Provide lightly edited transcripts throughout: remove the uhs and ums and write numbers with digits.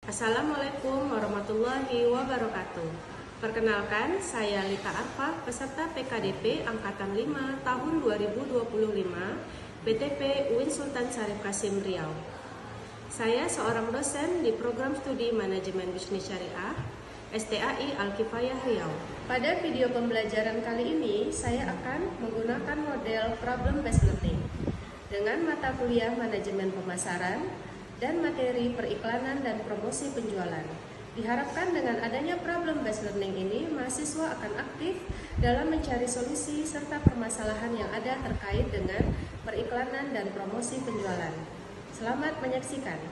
Assalamualaikum warahmatullahi wabarakatuh. Perkenalkan, saya Lita Arfa, peserta PKDP Angkatan 5 tahun 2025, BTP UIN Sultan Syarif Qasim Riau. Saya seorang dosen di program studi Manajemen Bisnis Syariah, STAI Al-Kifayah Riau. Pada video pembelajaran kali ini, saya akan menggunakan model Problem Based Learning dengan mata kuliah Manajemen Pemasaran dan materi periklanan dan promosi penjualan. Diharapkan dengan adanya problem based learning ini, mahasiswa akan aktif dalam mencari solusi serta permasalahan yang ada terkait dengan periklanan dan promosi penjualan. Selamat menyaksikan.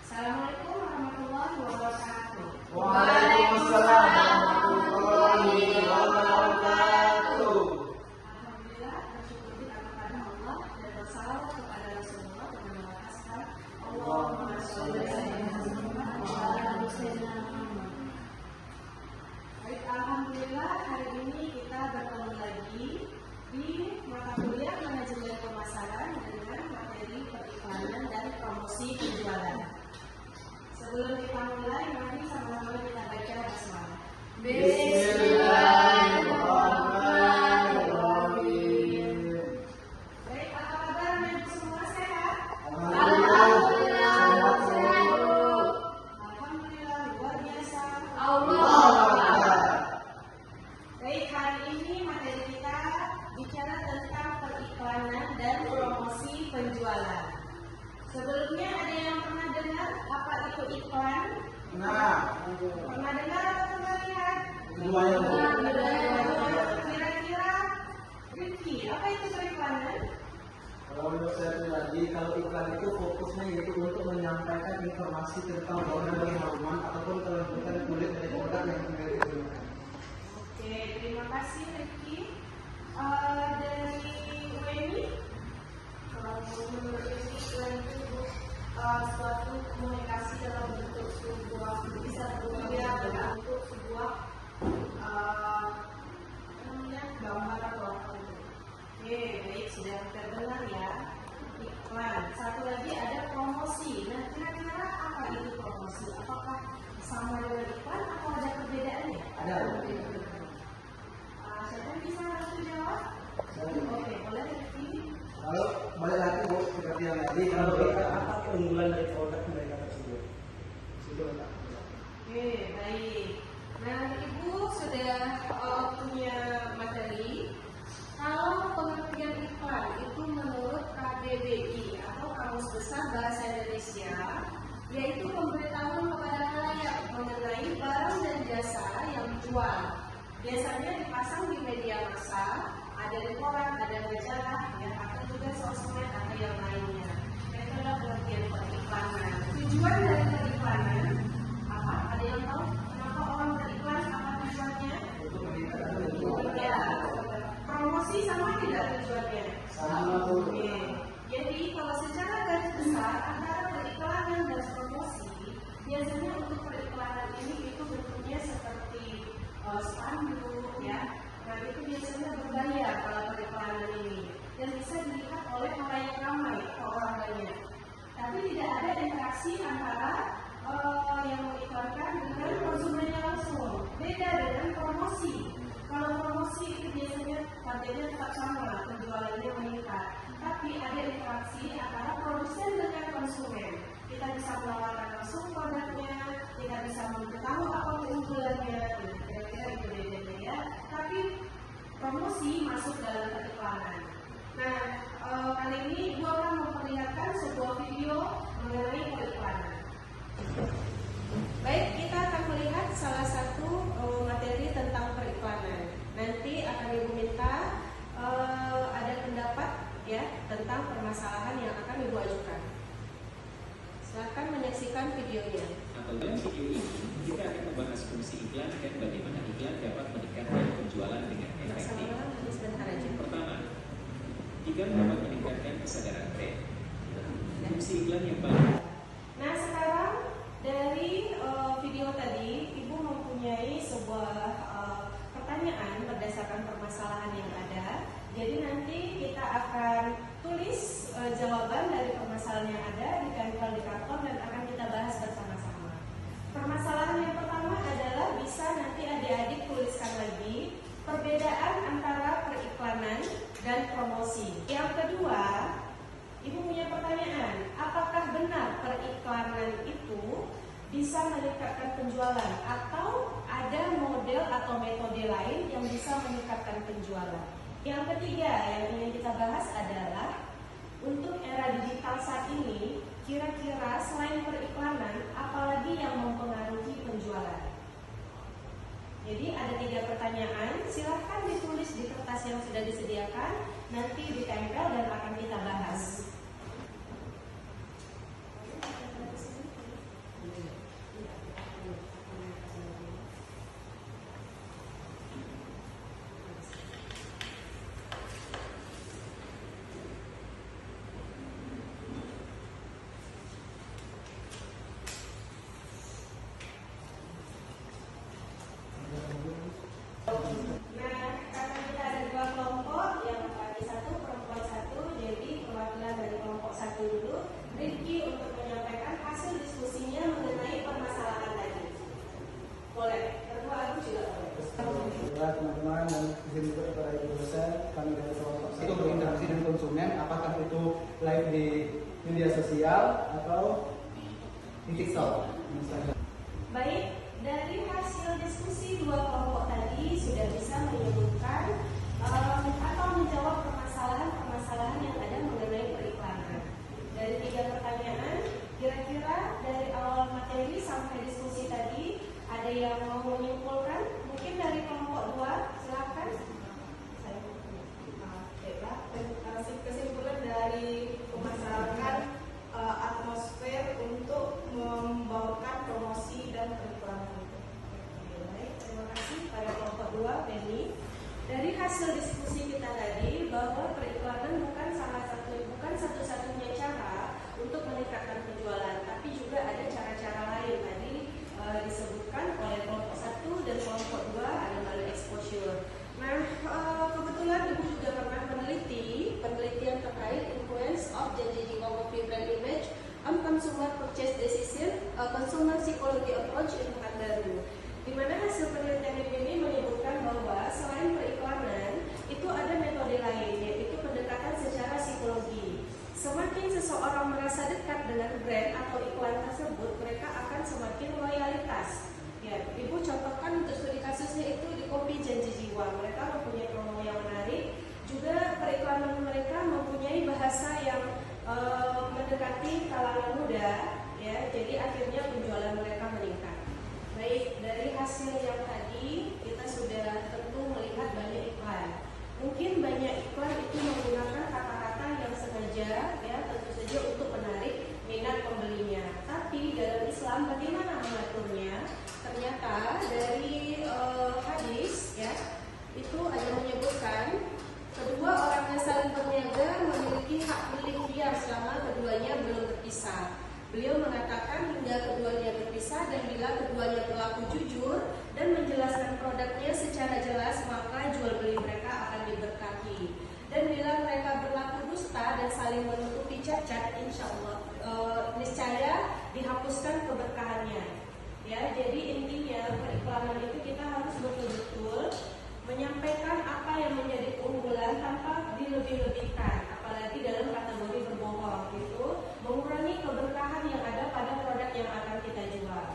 Assalamualaikum warahmatullahi wabarakatuh. Waalaikumsalam warahmatullahi wabarakatuh. Alhamdulillah, bersyukur kita kepada Allah dan bersalawat kepada Rasulullah dengan melafazkan Allahumma sholli ala Muhammad wa ala sayyidina Muhammad. Baik, alhamdulillah hari ini kita bertemu lagi di mata kuliah Manajemen Pemasaran dengan materi periklanan dan promosi penjualan. Sebelum kita mulai, mari sama-sama kita baca basmalah. Bismillahirrahmanirrahim. Baik, apa kabar Ibu semua, sehat? Alhamdulillah, sehat. Alhamdulillah, luar biasa. Baik, hari ini materi kita bicara tentang periklanan dan promosi penjualan. Sebelumnya ada yang pernah dengar apa itu iklan? Pernah dengar atau pernah lihat? Semuanya Bu. Kira-kira Ricky, apa itu periklanan? Kalau menurut saya pribadi, kalau iklan itu fokusnya yaitu untuk menyampaikan informasi tentang produk dan haluman ataupun kelembutan kulit dari produk yang akan digunakan. Oke, terima kasih Ricky. Dari Weni, menurut Ricky, iklan itu suatu komunikasi dalam bentuk sebuah bisa berupa dalam bentuk sebuah gambar atau apa itu. Oke, baik, sudah terdengar ya iklan. Satu lagi ada promosi. Nah, kira-kira apa itu promosi? Apakah sama dengan iklan atau ada perbedaannya? Ada. Siapa yang bisa langsung jawab? Oke, boleh Ricky. Lalu balik lagi Bu, seperti yang tadi, kalau kita apa keunggulan dari produk mereka tersebut? Situ letak. Oke, baik. Nah, Ibu sudah punya materi. Kalau pengertian iklan itu menurut KBBI atau Kamus Besar Bahasa Indonesia, yaitu pemberitahuan kepada khalayak mengenai barang dan jasa yang dijual. Biasanya dipasang di media massa, ada di koran, ada majalah, ya, atau juga sosmed atau yang lainnya. Itu adalah pengertian periklanan. Tujuan dari periklanan apa? Ada yang tahu kenapa orang beriklan? Apa tujuannya? Ya, promosi sama tidak tujuannya? Sama Bu. Oke. Jadi kalau secara garis besar antara periklanan dan promosi, biasanya untuk periklanan ini itu bentuknya seperti spanduk, ya. Nah, itu biasanya berbayar kalau periklanan ini dan bisa dilihat oleh khalayak ramai atau orang banyak. Tapi tidak ada interaksi antara yang mengiklankan dengan konsumennya langsung. Beda dengan promosi. Kalau promosi itu biasanya harganya tetap sama, penjualannya meningkat. Tapi ada interaksi antara produsen dengan konsumen. Kita bisa menawarkan langsung produknya, kita bisa mengetahui apa keunggulannya, kira-kira itu bedanya ya. Tapi promosi masuk dalam periklanan. Nah, kali ini Ibu akan memperlihatkan sebuah video mengenai periklanan. Baik, kita akan melihat salah satu materi tentang periklanan. Nanti akan Ibu minta ada pendapat ya tentang permasalahan yang akan Ibu ajukan. Silakan menyaksikan videonya. Atau dalam video ini, kita akan membahas fungsi iklan dan bagaimana iklan dapat meningkatkan penjualan dengan efektif. Sama-sama, sebentar aja. Pertama, iklan dapat meningkatkan kesadaran brand. Fungsi iklan yang baik. Nah, sekarang dari video tadi, Ibu mempunyai sebuah pertanyaan berdasarkan permasalahan yang ada. Jadi nanti kita akan tulis jawaban dari permasalahan yang ada, ditempel di karton dan akan kita bahas bersama-sama. bisa meningkatkan penjualan, atau ada model atau metode lain yang bisa meningkatkan penjualan. Yang ketiga yang ingin kita bahas adalah untuk era digital saat ini, kira-kira selain periklanan, apalagi yang mempengaruhi penjualan? Jadi ada 3 pertanyaan, silahkan ditulis di kertas yang sudah disediakan, nanti ditempel dan akan kita bahas. Nah, karena kita ada 2 kelompok, yang laki-laki 1, perempuan 1, jadi perwakilan dari kelompok 1 dulu, Rifki untuk menyampaikan hasil diskusinya mengenai permasalahan tadi. Boleh, kedua aku juga boleh. Teman-teman dan izin juga kepada ibu dosen, kami dari kelompok itu berinteraksi dengan konsumen, apakah itu live di media sosial atau di TikTok misalnya. Baik, dari hasil diskusi 2 kelompok tadi sudah bisa menyebutkan atau menjawab permasalahan-permasalahan yang ada mengenai periklanan. Dari 3 pertanyaan, kira-kira dari awal materi sampai diskusi tadi ada yang mau menyimpulkan? Mungkin dari kelompok 2, silakan. Baiklah, kesimpulan dari pemasaran atmosfer untuk membawakan promosi dan periklanan itu. Baik, terima kasih pada kelompok 2, Benny. Dari hasil diskusi kita tadi bahwa periklanan bukan satu-satunya cara untuk meningkatkan penjualan, tapi juga ada cara-cara lain. Tadi disebutkan oleh kelompok 1 dan kelompok 2 ada melalui exposure. Nah, kebetulan Ibu juga pernah meneliti penelitian terkait influence of janji jiwa Coffee brand image on consumer purchase decision, consumer psychology approach in Pekanbaru. Di mana hasil penelitian ini menyebutkan bahwa selain periklanan, itu ada metode lain, yaitu pendekatan secara psikologi. Semakin seseorang merasa dekat dengan brand atau iklan tersebut, mereka akan semakin loyalitas. Ya, Ibu contohkan untuk studi kasusnya itu di Kopi Janji Jiwa. Mereka mempunyai promo yang menarik, juga periklanan mereka mempunyai bahasa yang mendekati kalangan muda, ya. Jadi akhirnya penjualan mereka meningkat. Baik, dari hasil yang tadi kita sudah tentu melihat banyak iklan. Mungkin banyak iklan itu menggunakan kata-kata yang sengaja, ya, tentu saja untuk menarik minat pembelinya. Tapi dalam Islam bagaimana mengaturnya? Ternyata dari hadis, ya, itu ada menyebutkan kedua orang yang saling berniaga memiliki hak milik diam selama keduanya belum berpisah. Beliau mengatakan hingga keduanya berpisah, dan bila keduanya berlaku jujur dan menjelaskan produknya secara jelas, maka jual beli mereka akan diberkahi. Dan bila mereka berlaku dusta dan saling menutupi cacat, insya Allah niscaya dihapuskan keberkahannya. Ya, jadi intinya periklanan itu kita harus betul-betul menyampaikan apa yang menjadi keunggulan tanpa dilebih-lebihkan, apalagi dalam kategori berbohong itu mengurangi keberkahan yang ada pada produk yang akan kita jual.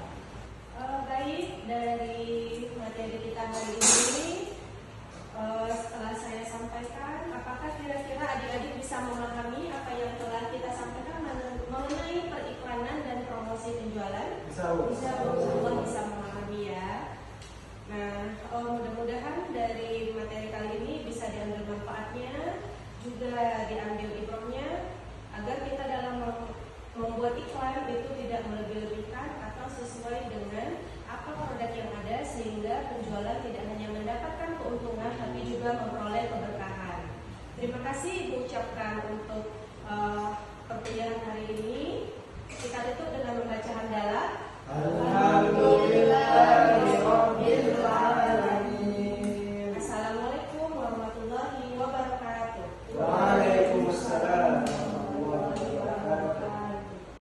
Baik, dari materi kita hari ini setelah saya sampaikan, apakah kira-kira adik-adik bisa memahami apa yang telah kita sampaikan mengenai periklanan dan promosi penjualan? Bisa memahami, ya. Nah, mudah-mudahan dari materi kali ini bisa diambil manfaatnya, juga diambil ibrahnya, agar kita dalam membuat iklan itu tidak melebih-lebihkan atau sesuai dengan apa produk yang ada, sehingga penjualan tidak hanya mendapatkan keuntungan tapi juga memperoleh keberkahan. Terima kasih Ibu ucapkan untuk perkuliahan hari ini.